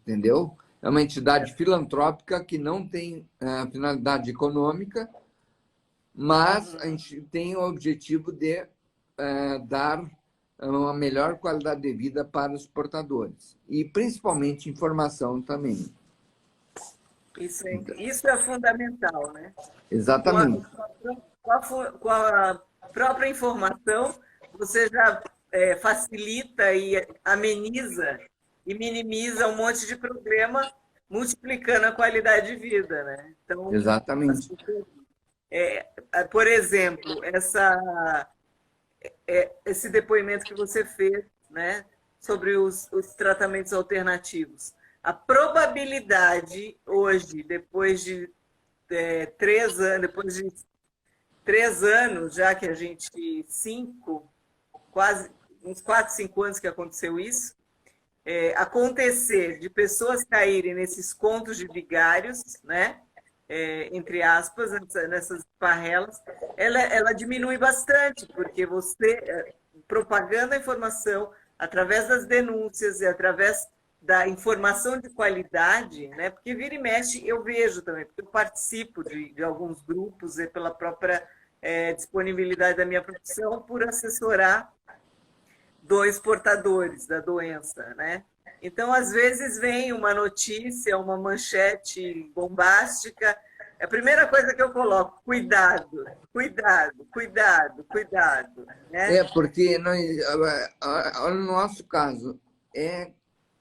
entendeu? É uma entidade filantrópica que não tem finalidade econômica, mas a gente tem o objetivo de dar uma melhor qualidade de vida para os portadores e principalmente informação também. Isso é fundamental, né? Com a, Exatamente. com a própria informação, você já facilita e ameniza e minimiza um monte de problema, multiplicando a qualidade de vida, né? Então, Exatamente. por exemplo, esse depoimento que você fez, né, sobre os tratamentos alternativos. A probabilidade hoje, depois de 3 anos, depois de 3 anos, já que a gente, quase uns 4, 5 anos que aconteceu isso, acontecer de pessoas caírem nesses contos de vigários, né? Entre aspas, nessas parrelas, ela diminui bastante, porque você propagando a informação através das denúncias e através da informação de qualidade, né? Porque vira e mexe eu vejo também, porque eu participo de alguns grupos e pela própria disponibilidade da minha profissão por assessorar 2 portadores da doença, né? Então, às vezes, vem uma notícia, uma manchete bombástica, a primeira coisa que eu coloco, cuidado, cuidado, cuidado, cuidado, né? Porque no nosso caso,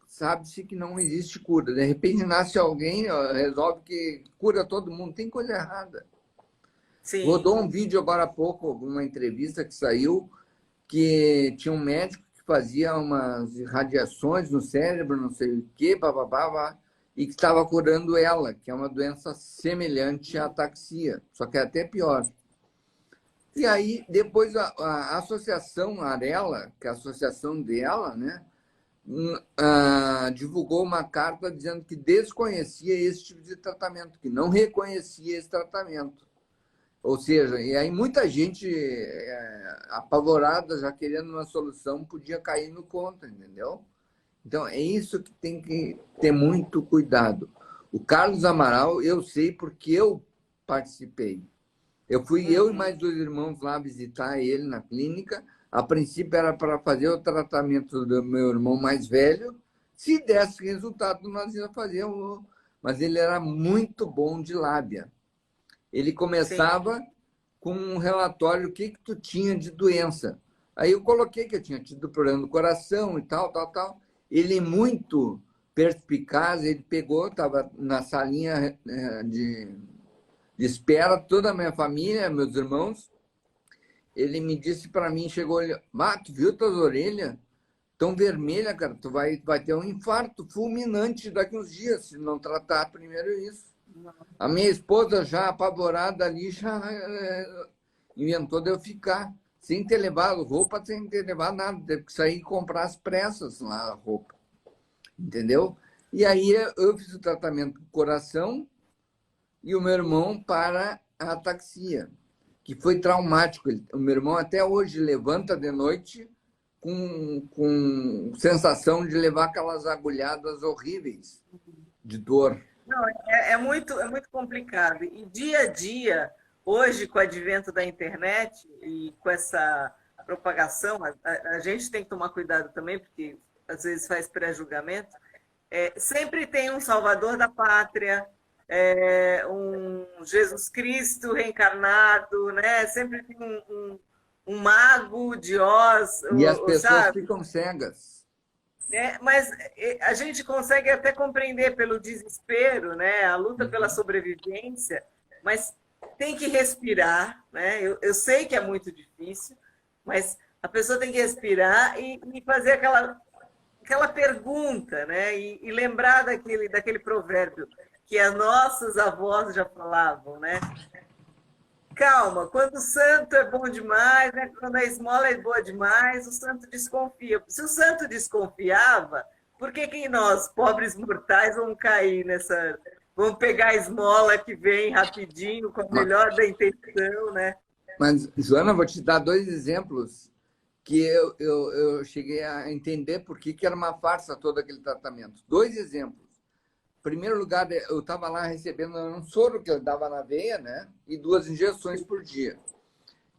sabe-se que não existe cura. De repente nasce alguém, resolve que cura todo mundo. Tem coisa errada. Sim. Rodou um vídeo agora há pouco, uma entrevista que saiu, que tinha um médico que fazia umas radiações no cérebro, não sei o quê, bababá, e que estava curando ela, que é uma doença semelhante à ataxia, só que é até pior. E aí, depois, a Associação Arela, que é a associação dela, né, divulgou uma carta dizendo que desconhecia esse tipo de tratamento, que não reconhecia esse tratamento. Ou seja, e aí muita gente apavorada, já querendo uma solução, podia cair no conto, entendeu? Então, é isso que tem que ter muito cuidado. O Carlos Amaral, eu sei porque eu participei. Eu e mais 2 irmãos lá visitar ele na clínica. A princípio era para fazer o tratamento do meu irmão mais velho. Se desse resultado, nós ia fazer Mas ele era muito bom de lábia. Ele começava com um relatório, o que tu tinha de doença. Aí eu coloquei que eu tinha tido problema no coração e tal, tal, tal. Ele muito perspicaz, ele pegou, estava na salinha de espera, toda a minha família, meus irmãos. Ele me disse para mim, chegou, ele, tu viu tuas orelhas? Tão vermelha, cara, tu vai ter um infarto fulminante daqui uns dias, se não tratar primeiro isso. A minha esposa, já apavorada ali, já inventou de eu ficar sem ter levado roupa, sem ter levado nada. Teve que sair e comprar às pressas lá a roupa. Entendeu? E aí eu fiz o tratamento do coração e o meu irmão para a ataxia, que foi traumático. O meu irmão até hoje levanta de noite com sensação de levar aquelas agulhadas horríveis de dor. Não, é muito complicado. E dia a dia, hoje, com o advento da internet e com essa propagação, a gente tem que tomar cuidado também, porque às vezes faz pré-julgamento. Sempre tem um salvador da pátria, um Jesus Cristo reencarnado, né? Sempre tem um mago de Oz, E as pessoas sabe? ficam cegas. né? Mas a gente consegue até compreender pelo desespero, né? A luta pela Uhum. sobrevivência, mas tem que respirar, né? Eu sei que é muito difícil, mas a pessoa tem que respirar e fazer aquela pergunta, né? E lembrar daquele provérbio que as nossas avós já falavam, né? Calma, quando o santo é bom demais, né? Quando a esmola é boa demais, o santo desconfia. Se o santo desconfiava, por que que nós, pobres mortais, vamos cair nessa. Vamos pegar a esmola que vem rapidinho, com a Ma- melhor da intenção, né? Mas, Joana, vou te dar dois exemplos que eu cheguei a entender por que era uma farsa todo aquele tratamento. Dois exemplos. Em primeiro lugar, eu estava lá recebendo um soro que eu dava na veia, né? E 2 injeções por dia.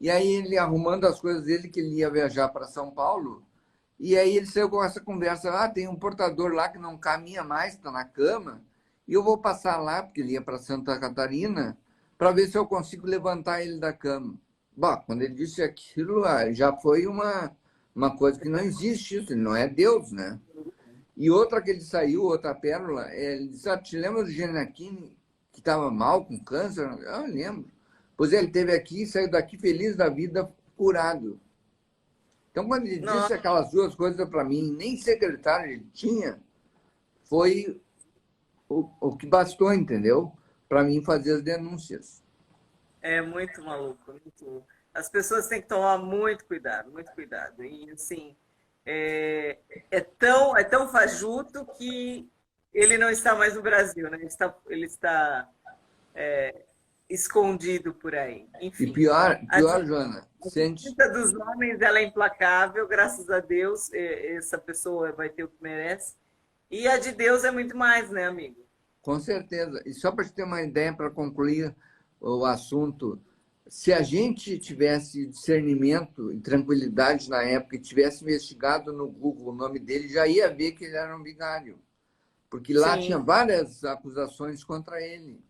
E aí ele arrumando as coisas dele, que ele ia viajar para São Paulo, e aí ele saiu com essa conversa, tem um portador lá que não caminha mais, está na cama, e eu vou passar lá, porque ele ia para Santa Catarina, para ver se eu consigo levantar ele da cama. Bom, quando ele disse aquilo, já foi uma coisa que não existe isso, ele não é Deus, né? E outra que ele saiu, outra pérola, ele disse, te lembra do Genaquini, que estava mal, com câncer? Eu lembro. Pois é, ele esteve aqui, saiu daqui feliz da vida, curado. Então, quando ele disse Nossa, aquelas duas coisas para mim, nem secretário ele tinha, foi o que bastou, entendeu? Para mim fazer as denúncias. é muito maluco, muito. As pessoas têm que tomar muito cuidado, muito cuidado. E assim, é, é tão fajuto que ele não está mais no Brasil, né? Ele está escondido por aí. E Enfim, pior, a pior, Joana, sente, justiça dos homens ela é implacável, graças a Deus, essa pessoa vai ter o que merece. E a de Deus é muito mais, né, amigo? com certeza. E só para te ter uma ideia, para concluir o assunto, se a gente tivesse discernimento e tranquilidade na época e tivesse investigado no Google o nome dele, já ia ver que ele era um vigário. Porque lá tinha Sim. várias acusações contra ele.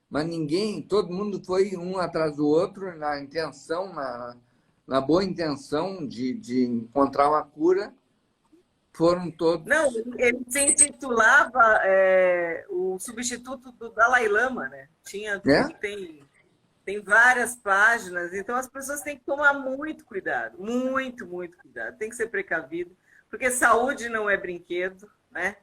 Mas ninguém, todo mundo foi um atrás do outro na intenção, na boa intenção de encontrar uma cura, foram Não, todos. ele se intitulava o substituto do Dalai Lama, né? Né? Tem várias páginas, então as pessoas têm que tomar muito cuidado, muito, muito cuidado. Tem que ser precavido, porque saúde não é brinquedo, né?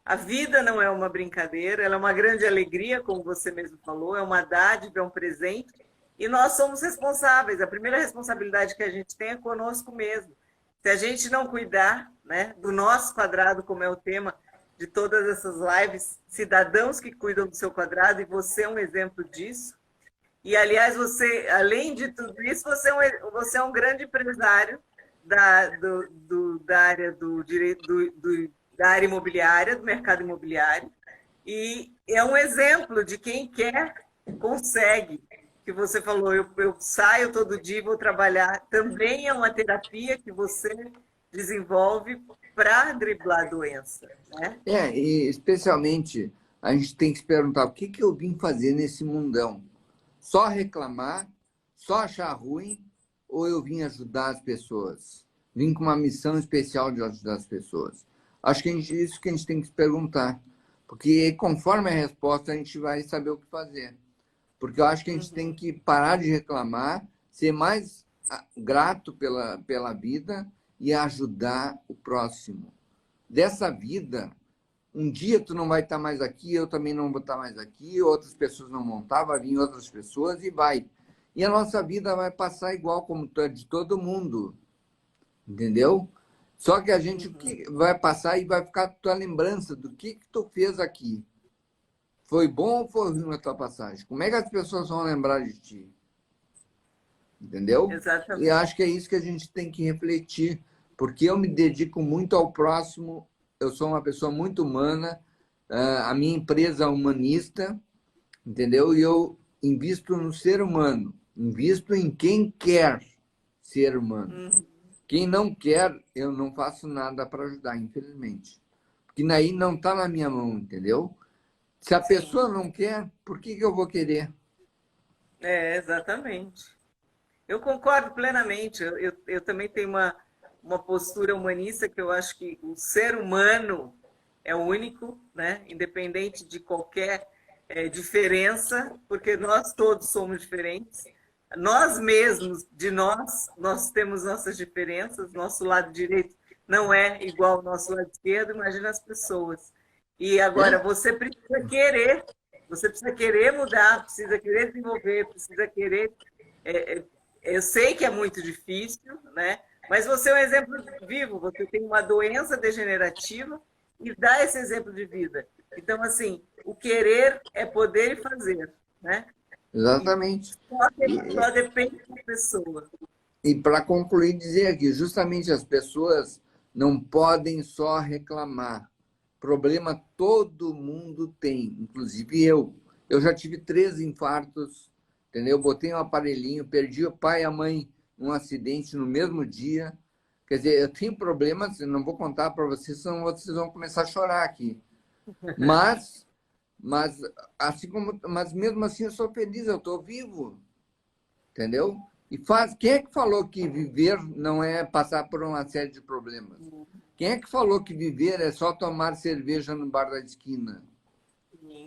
A vida não é uma brincadeira, ela é uma grande alegria, como você mesmo falou, é uma dádiva, é um presente, e nós somos responsáveis. A primeira responsabilidade que a gente tem é conosco mesmo. Se a gente não cuidar, né, do nosso quadrado, como é o tema de todas essas lives, cidadãos que cuidam do seu quadrado, e você é um exemplo disso. E, aliás, você, além de tudo isso, você é um grande empresário da área do direito, da área imobiliária, do mercado imobiliário, e é um exemplo de quem quer, consegue. Que você falou, eu saio todo dia e vou trabalhar. Também é uma terapia que você desenvolve para driblar a doença, né? E especialmente a gente tem que se perguntar o que eu vim fazer nesse mundão? Só reclamar, só achar ruim, ou eu vim ajudar as pessoas? Vim com uma missão especial de ajudar as pessoas. Acho que isso que a gente tem que se perguntar, porque conforme a resposta a gente vai saber o que fazer. Porque eu acho que a gente tem Uhum. que parar de reclamar, ser mais grato pela vida e ajudar o próximo. Dessa vida, um dia tu não vai estar mais aqui, eu também não vou estar mais aqui, outras pessoas não vão estar, vai vir outras pessoas e vai. E a nossa vida vai passar igual como de todo mundo, entendeu? Só que a gente o Uhum. que vai passar e vai ficar a tua lembrança do que tu fez aqui. Foi bom ou foi ruim a tua passagem? Como é que as pessoas vão lembrar de ti? Entendeu? E Exatamente. acho que é isso que a gente tem que refletir, porque eu me dedico muito ao próximo, eu sou uma pessoa muito humana, a minha empresa é humanista, entendeu? E eu invisto no ser humano, invisto em quem quer ser humano. Uhum. Quem não quer, eu não faço nada para ajudar, infelizmente. Porque daí não está na minha mão, entendeu? Se a Sim, pessoa não quer, por que eu vou querer? exatamente. Eu concordo plenamente. Eu também tenho uma postura humanista, que eu acho que o ser humano é único, né? Independente de qualquer diferença, porque nós todos somos diferentes. Nós mesmos, de nós temos nossas diferenças, nosso lado direito não é igual ao nosso lado esquerdo, imagina as pessoas. E agora você precisa querer mudar, precisa querer desenvolver, precisa querer. Eu sei que é muito difícil, né? Mas você é um exemplo vivo, você tem uma doença degenerativa e dá esse exemplo de vida. Então, assim, o querer é poder e fazer, né? Exatamente. Só depende da pessoa. E para concluir, dizer aqui, justamente as pessoas não podem só reclamar. Problema todo mundo tem, inclusive eu. Eu já tive 3 infartos, entendeu? Botei um aparelhinho, perdi o pai e a mãe num acidente no mesmo dia. Quer dizer, eu tenho problemas, eu não vou contar para vocês, senão vocês vão começar a chorar aqui. Mas mesmo assim eu sou feliz, eu estou vivo, entendeu? Quem é que falou que viver não é passar por uma série de problemas? Quem é que falou que viver é só tomar cerveja no bar da esquina?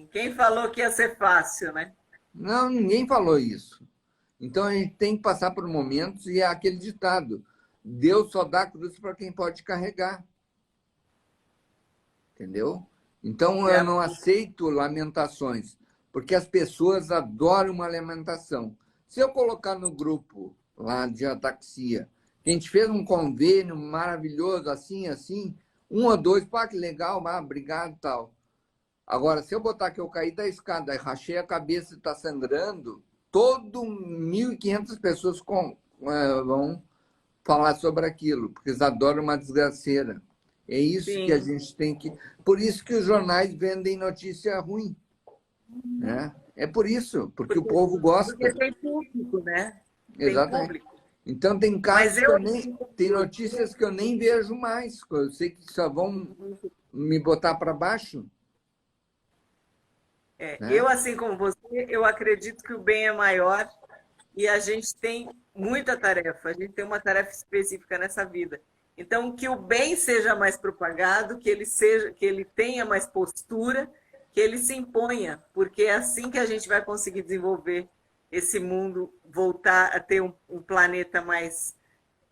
Quem falou que ia ser fácil, né? Não, ninguém falou isso. Então a gente tem que passar por momentos e é aquele ditado: Deus só dá cruz para quem pode carregar. Entendeu? Então eu não aceito lamentações, porque as pessoas adoram uma lamentação. Se eu colocar no grupo lá de ataxia, que a gente fez um convênio maravilhoso, assim, um ou dois, pá, que legal, obrigado e tal. Agora, se eu botar que eu caí da escada e rachei a cabeça e está sangrando, 1.500 pessoas vão falar sobre aquilo, porque eles adoram uma desgraceira. É isso que a gente tem que... Por isso que os jornais vendem notícia ruim. Né? É por isso, porque o povo gosta. Porque tem público, né? Exatamente. Então, tem casos tem notícias que eu nem vejo mais. Eu sei que só vão me botar para baixo. Né? Eu, assim como você, eu acredito que o bem é maior e a gente tem muita tarefa. A gente tem uma tarefa específica nessa vida. Então, que o bem seja mais propagado, que ele tenha mais postura, que ele se imponha, porque é assim que a gente vai conseguir desenvolver esse mundo, voltar a ter um planeta mais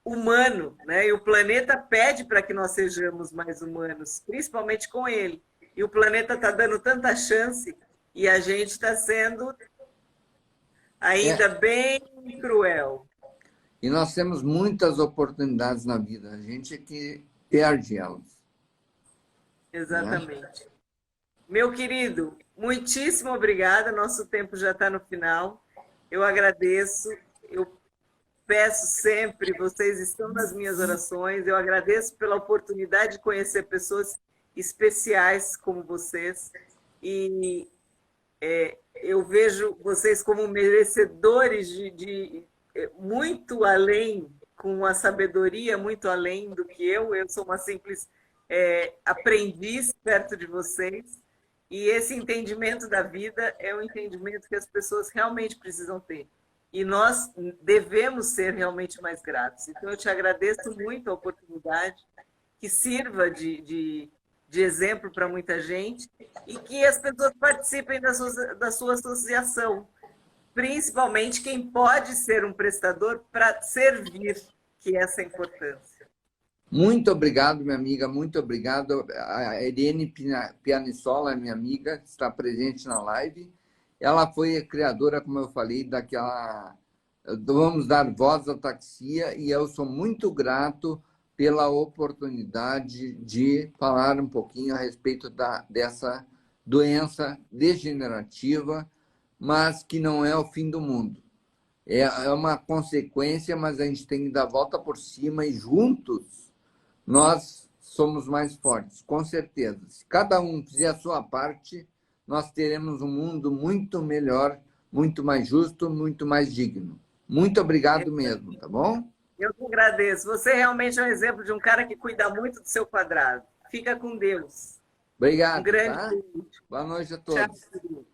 humano, né? E o planeta pede para que nós sejamos mais humanos, principalmente com ele. E o planeta está dando tanta chance e a gente está sendo ainda bem cruel. E nós temos muitas oportunidades na vida, a gente é que perde elas. Exatamente. Né? Meu querido, muitíssimo obrigada, nosso tempo já está no final. Eu agradeço, eu peço sempre, vocês estão nas minhas orações, eu agradeço pela oportunidade de conhecer pessoas especiais como vocês e eu vejo vocês como merecedores de muito além, com uma sabedoria muito além do que eu sou uma simples aprendiz perto de vocês, e esse entendimento da vida é um entendimento que as pessoas realmente precisam ter, e nós devemos ser realmente mais gratos. Então, eu te agradeço muito a oportunidade, que sirva de exemplo para muita gente, e que as pessoas participem da sua associação, principalmente quem pode ser um prestador para servir, que essa é a importância. Muito obrigado, minha amiga, muito obrigado. A Irene Pianissola, minha amiga, está presente na live. Ela foi a criadora, como eu falei, daquela... Vamos dar voz à ataxia, e eu sou muito grato pela oportunidade de falar um pouquinho a respeito dessa doença degenerativa, mas que não é o fim do mundo. É uma consequência, mas a gente tem que dar a volta por cima e juntos nós somos mais fortes, com certeza. Se cada um fizer a sua parte, nós teremos um mundo muito melhor, muito mais justo, muito mais digno. Muito obrigado mesmo, tá bom? Eu que agradeço. Você realmente é um exemplo de um cara que cuida muito do seu quadrado. Fica com Deus. Obrigado. Um grande beijo. Boa noite a todos. Tchau.